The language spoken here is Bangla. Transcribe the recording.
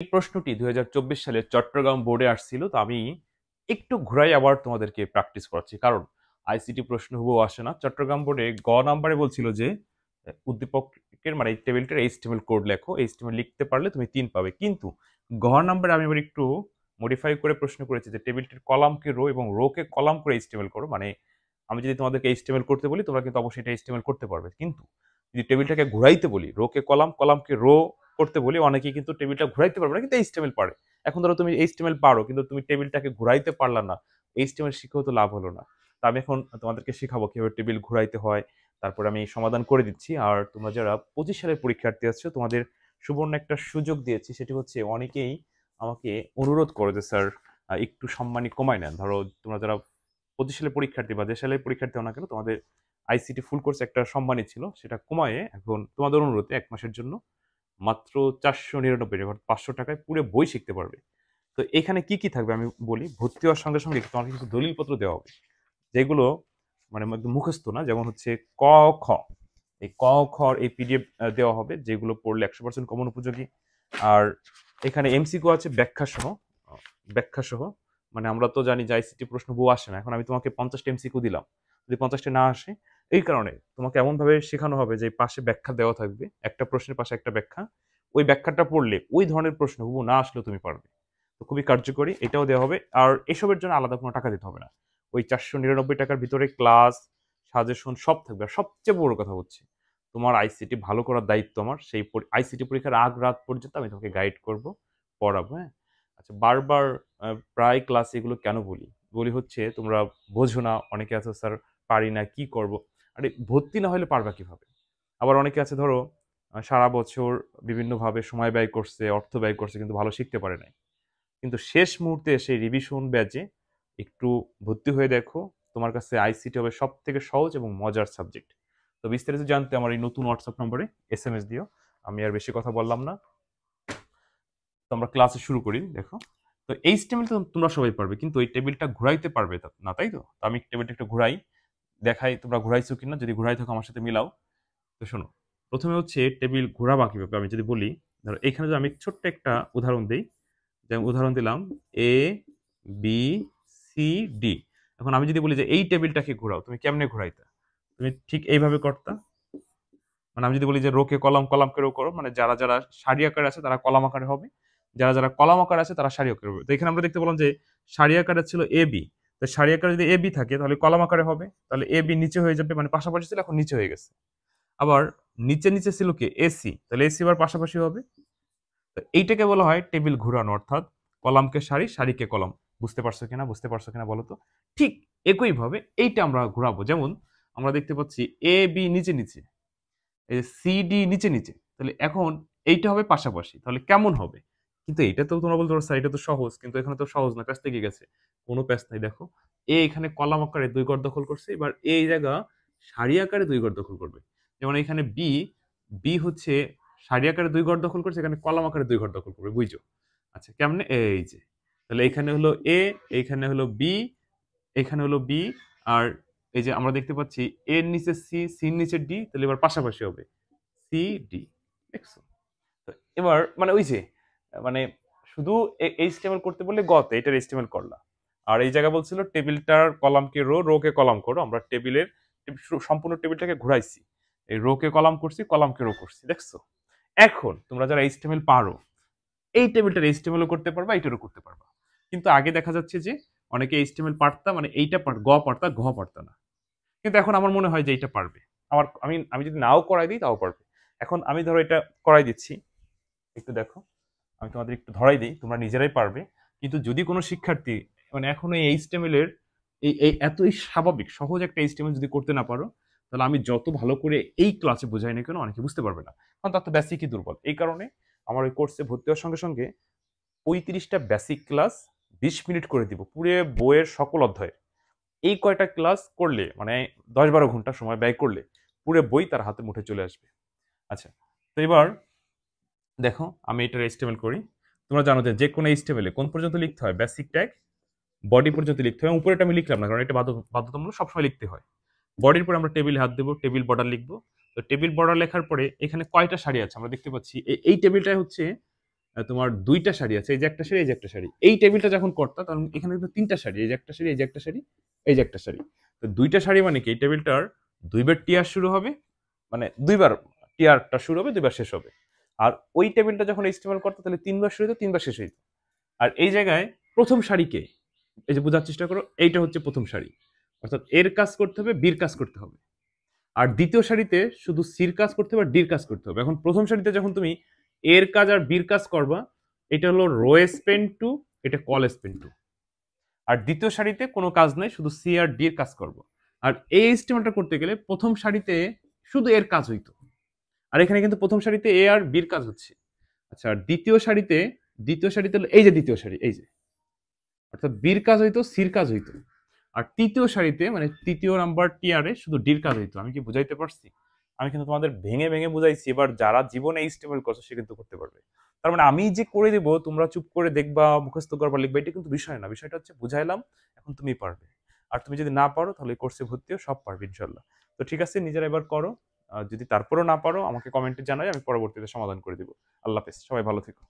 এই প্রশ্নটি 2024 সালে চট্টগ্রাম বোর্ডে আসছিল। তো আমি একটু ঘুরাই আবার তোমাদেরকে প্র্যাকটিস করাচ্ছি। কারণ আইসিটি প্রশ্ন হুবহু আসে না। চট্টগ্রাম বোর্ডে নাম্বারে বলছিল যে উদ্দীপকের মানে এই টেবিলটার HTML কোড লেখো। HTML লিখতে পারলে তুমি ৩ পাবে। কিন্তু নাম্বারে আমি আবার একটু মডিফাই করে প্রশ্ন করেছি যে টেবিলটির কলামকে রো এবং রোকে কলাম করে HTML করো। মানে আমি যদি তোমাদেরকে HTML করতে বলি তোমরা কিন্তু অবশ্যই এটা HTML করতে পারবে। কিন্তু যদি টেবিলটাকে ঘুরাইতে বলি, রোকে কলাম, কলামকে রো করতে বলি, অনেকেই কিন্তু টেবিলটা ঘুরাইতে পারবে না, কিন্তু HTML পারে। এখন ধরো তুমি HTML পারো কিন্তু তুমি টেবিলটাকে ঘুরাইতে পারলা না। HTML শিখেও তো লাভ হলো না। তো আমি এখন তোমাদেরকে শেখাবো কিভাবে টেবিল ঘুরাইতে হয়। তারপরে আমি সমাধান করে দিচ্ছি। আর তোমরা যারা 25 সালের পরীক্ষার্থী আছো তোমাদের সুবর্ণ একটা সুযোগ দিয়েছি। সেটি হচ্ছে অনেকেই আমাকে অনুরোধ করে যে স্যার একটু সম্মানী কমায় নেন। ধরো তোমরা যারা 25 সালের পরীক্ষার্থী বা যে সালের পরীক্ষার্থী হও না কেন তোমাদের আইসিটি ফুল কোর্স একটা সম্মানী ছিল। সেটা কমায়ে এখন তোমাদের অনুরোধে ১ মাসের জন্য মাত্র ৪৯৯ টাকা, ৫০০ টাকায় পুরো বই শিখতে পারবে। তো এখানে কি, কি থাকবে আমি বলি। ভর্তি হওয়ার সঙ্গে, সঙ্গে তোমাকে কিছু দলিলপত্র দেওয়া হবে। যেগুলো মানে একদম মুখস্থ না। যেমন হচ্ছে ক, খ। এই ক, খর এই পিডিএফ দেওয়া হবে যেগুলো পড়লে ১০০% কমন উপযোগী। আর এখানে এমসিকিউ আছে ব্যাখ্যা সহ। মানে আমরা তো জানি যে আইসিটি প্রশ্ন হুবহু আসে না। এখন আমি তোমাকে ৫০ টা এমসিকিউ দিলাম। যদি ৫০ টা না আসে, এই কারণে তোমাকে এমনভাবে শেখানো হবে যে পাশে ব্যাখ্যা দেওয়া থাকবে। একটা প্রশ্নের পাশে একটা ব্যাখ্যা। ওই ব্যাখ্যাটা পড়লে ওই ধরনের প্রশ্ন হুবহু না আসলেও তুমি পারবে। তো খুবই কার্যকরী। এটাও দেওয়া হবে। আর এসবের জন্য আলাদা কোনো টাকা দিতে হবে না। ওই ৪৯৯ টাকার ভিতরে ক্লাস, সাজেশন সব থাকবে। আর সবচেয়ে বড় কথা হচ্ছে তোমার আইসিটি ভালো করার দায়িত্ব আমার। সেই আইসিটি পরীক্ষার আগ রাত পর্যন্ত আমি তোমাকে গাইড করব, পড়াবো, হ্যাঁ? আচ্ছা, বারবার প্রায় ক্লাসে এগুলো কেন বলি? বলি হচ্ছে তোমরা বোঝো না, অনেকে আছে স্যার পারি না, কি করব? আরে ভর্তি না হলে পারবা কিভাবে? আবার অনেকে আছে ধরো সারা বছর বিভিন্নভাবে সময় ব্যয় করছে, অর্থ ব্যয় করছে কিন্তু ভালো শিখতে পারে নাই। কিন্তু শেষ মুহূর্তে এসে রিভিশন ব্যাচে একটু ভর্তি হয়ে দেখো। তোমার কাছে আইসিটি হবে সবথেকে সহজ এবং মজার সাবজেক্ট। তো বিস্তারিত জানতে আমার এই নতুন হোয়াটসঅ্যাপ নম্বরে এসএমএস দিও। আমি আর বেশি কথা বললাম না। তো আমরা ক্লাসে শুরু করি। দেখো, তো এইচটিএমএল তো তোমরা সবাই পারবে, কিন্তু এই টেবিলটা ঘুরাইতে পারবে না, তাই তো? তো আমি টেবিলটা একটু ঘুরাই, দেখাই তোমরা ঘুরাইছো কিনা। যদি ঘুরাই থাকো আমার সাথে মিলাও। তো শোনো, প্রথমে হচ্ছে টেবিল ঘোরাবা কিভাবে আমি যদি বলি। ধরো এখানে যদি আমি ছোট্ট একটা উদাহরণ দিই, যেমন উদাহরণ দিলাম এ বি সি ডি। এখন আমি যদি বলি যে এই টেবিলটাকে ঘোরাও, তুমি কেমনে ঘোরাইতা? তুমি ঠিক এইভাবে করতা। মানে আমি যদি বলি যে রোকে কলাম, কলামকে রো করো, মানে যারা যারা সারি আকারে আছে তারা কলাম আকারে হবে, যারা যারা কলাম আকারে আছে তারা সারি আকারে হবে। তো এখানে আমরা দেখতে পেলাম যে সারি আকারে ছিল এ বি। তো সারি আকারে যদি এ বি থাকে তাহলে কলাম আকারে হবে। তাহলে এ বি নিচে হয়ে যাবে, মানে পাশাপাশি ছিল এখন নিচে হয়ে গেছে। আবার নিচে নিচে ছিল কি এসি, তাহলে এসি আবার পাশাপাশি হবে। তো এইটাকে বলা হয় টেবিল ঘুরানো, অর্থাৎ কলামকে সারি, সারিকে কলাম। বুঝতে পারছো কিনা বলো তো? ঠিক একইভাবে এইটা আমরা ঘোরাবো। যেমন আমরা দেখতে পাচ্ছি এ বি নিচে নিচে, এই যে সিডি নিচে নিচে, তাহলে এখন এইটা হবে পাশাপাশি, তাহলে কেমন হবে? কিন্তু এটা তো তোমরা বলতে পারো স্যার এটা তো সহজ, কিন্তু এখানে তো সহজ না, প্যাচ থেকে গেছে। কোনো প্যাচ নাই। দেখো এ এখানে কলাম আকারে ২ ঘর দখল করছে, এবার এই জায়গা সারি আকারে ২ ঘর দখল করবে। যেমন এখানে বি, বি হচ্ছে সারি আকারে ২ ঘর দখল করছে, এখানে কলাম আকারে ২ ঘর দখল করবে, বুঝছো? আচ্ছা কেমনে? এই যে, তাহলে এখানে হলো এ, এইখানে হলো বি, এখানে হলো বি। আর এই যে আমরা দেখতে পাচ্ছি এর নিচে সি, সির নিচে ডি, তাহলে এবার পাশাপাশি হবে সি ডি। দেখছো? তো এবার মানে ওই যে মানে শুধু এইচটিএমএল করতে বললে গতে এটার এইচটিএমএল করলা। আর এই জায়গা বলছিল টেবিলটার কলামকে রো, রোকে কলাম করো। আমরা টেবিলের সম্পূর্ণ টেবিলটাকে ঘুরাইছি, এই রোকে কলাম করছি, কলামকে রো করছি। দেখছো? এখন তোমরা যারা এইচটিএমএল পারো এই টেবিলটার এইচটিএমএল ও করতে পারবা, এইটারও করতে পারবা। কিন্তু আগে দেখা যাচ্ছে যে অনেকে এইচটিএমএল পারতা, মানে এইটা গ পারতা, ঘ পারতা না। কিন্তু এখন আমার মনে হয় যে এইটা পারবে। আমি যদি নাও করাই দিই তাও পারবে। এখন আমি ধরো এটা করাই দিচ্ছি, একটু দেখো। আমি তোমাদের একটু ধরাই দিই, তোমরা নিজেরাই পারবে। কিন্তু যদি কোনো শিক্ষার্থী মানে এখনো এই এইচটিএমএল এর এই এতই স্বাভাবিক সহজ একটা এইচটিএমএল যদি করতে না পারো, তাহলে আমি যত ভালো করে এই ক্লাসে বোঝাই না কেন অনেকে বুঝতে পারবে না, কারণ তার তো বেসিকই দুর্বল। এই কারণে আমার ওই কোর্সে ভর্তি হওয়ার সঙ্গে সঙ্গে ৩৫টা বেসিক ক্লাস ২০ মিনিট করে দিব পুরো বইয়ের সকল অধ্যায়ে। এই কয়টা ক্লাস করলে মানে ১০-১২ ঘন্টা সময় ব্যয় করলে পুরো বই তার হাতে মুঠে চলে আসবে। আচ্ছা, তো এবার দেখো আমি এটার এইচটিএমএল করি। তোমরা জানো যে কোনো এইচটিএমএল এ কোন পর্যন্ত লিখতে হয়? বেসিক ট্যাগ বডি পর্যন্ত লিখতে হয়। উপরেটা আমি লিখলাম না কারণ এটা বাধ্যতামূলক সবসময় লিখতে হয়। বডির পরে আমরা টেবিল হাত দেবো, টেবিল বর্ডার লিখবো। তো টেবিল বর্ডার লেখার পরে এখানে কয়টা সারি আছে আমরা দেখতে পাচ্ছি। এই টেবিলটাই হচ্ছে তোমার দুইটা সারি আছে, এই যে একটা সারি, এই যে একটা সারি। এই টেবিলটা যখন করতা তখন এখানে কিন্তু তিনটা সারি, এই যে একটা সারি, এই যে একটা সারি, এই যে একটা সারি। তো দুইটা সারি মানে কি, এই টেবিলটার দুইবার টিয়ার শুরু হবে, মানে দুইবার টিয়ারটা শুরু হবে, দুইবার শেষ হবে। আর ওই টেবিলটা যখন ইস্তেমাল করতো তাহলে তিনবার শুরু হতো, তিনবার শেষ হইতো। আর এই জায়গায় প্রথম সারিকে, এই যে বোঝার চেষ্টা করো, এইটা হচ্ছে প্রথম সারি, অর্থাৎ এর কাজ করতে হবে, বির কাজ করতে হবে। আর দ্বিতীয় সারিতে শুধু সির কাজ করতে হবে আর ডির কাজ করতে হবে। এখন প্রথম সারিতে যখন তুমি এর কাজ আর বির কাজ করবা, এটা হলো রো স্পেন টু, এটা কল স্পেন টু। আর দ্বিতীয় সারিতে কোনো কাজ নাই, শুধু সি আর ডি এর কাজ করবো। আর এই এস্টিমেটটা করতে গেলে প্রথম সারিতে শুধু এর কাজ হইতো, আর এখানে কিন্তু প্রথম সারিতে এ আর বির কাজ হচ্ছে। আচ্ছা, আর দ্বিতীয় সারিতে হলো এই যে দ্বিতীয় সারি, এই যে, অর্থাৎ বির কাজ হইতো, সির কাজ হইতো। আর তৃতীয় সারিতে মানে তৃতীয় নাম্বার টিয়ারে শুধু ডির কাজ হইতো। আমি কি বুঝাইতে পারছি? আমি কিন্তু তোমাদের ভেঙে ভেঙে বুঝাইছি, এবার যারা জীবনে এইচটিএমএল করছো সে কিন্তু করতে পারবে। তার মানে আমি যে করে দেবো, তোমরা চুপ করে দেখবা, মুখস্থ করবা, লিখবা, এটা কিন্তু বিষয় না। বিষয়টা হচ্ছে বুঝাইলাম, এখন তুমি পারবে। আর তুমি যদি না পারো তাহলে কোর্সে ভর্তি হও, সব পারবে ইনশাল্লাহ। তো ঠিক আছে, নিজেরা এবার করো। যদি তারপরেও না পারো আমাকে কমেন্টে জানাই, আমি পরবর্তীতে সমাধান করে দিব। আল্লাহ হাফেজ, সবাই ভালো থেকো।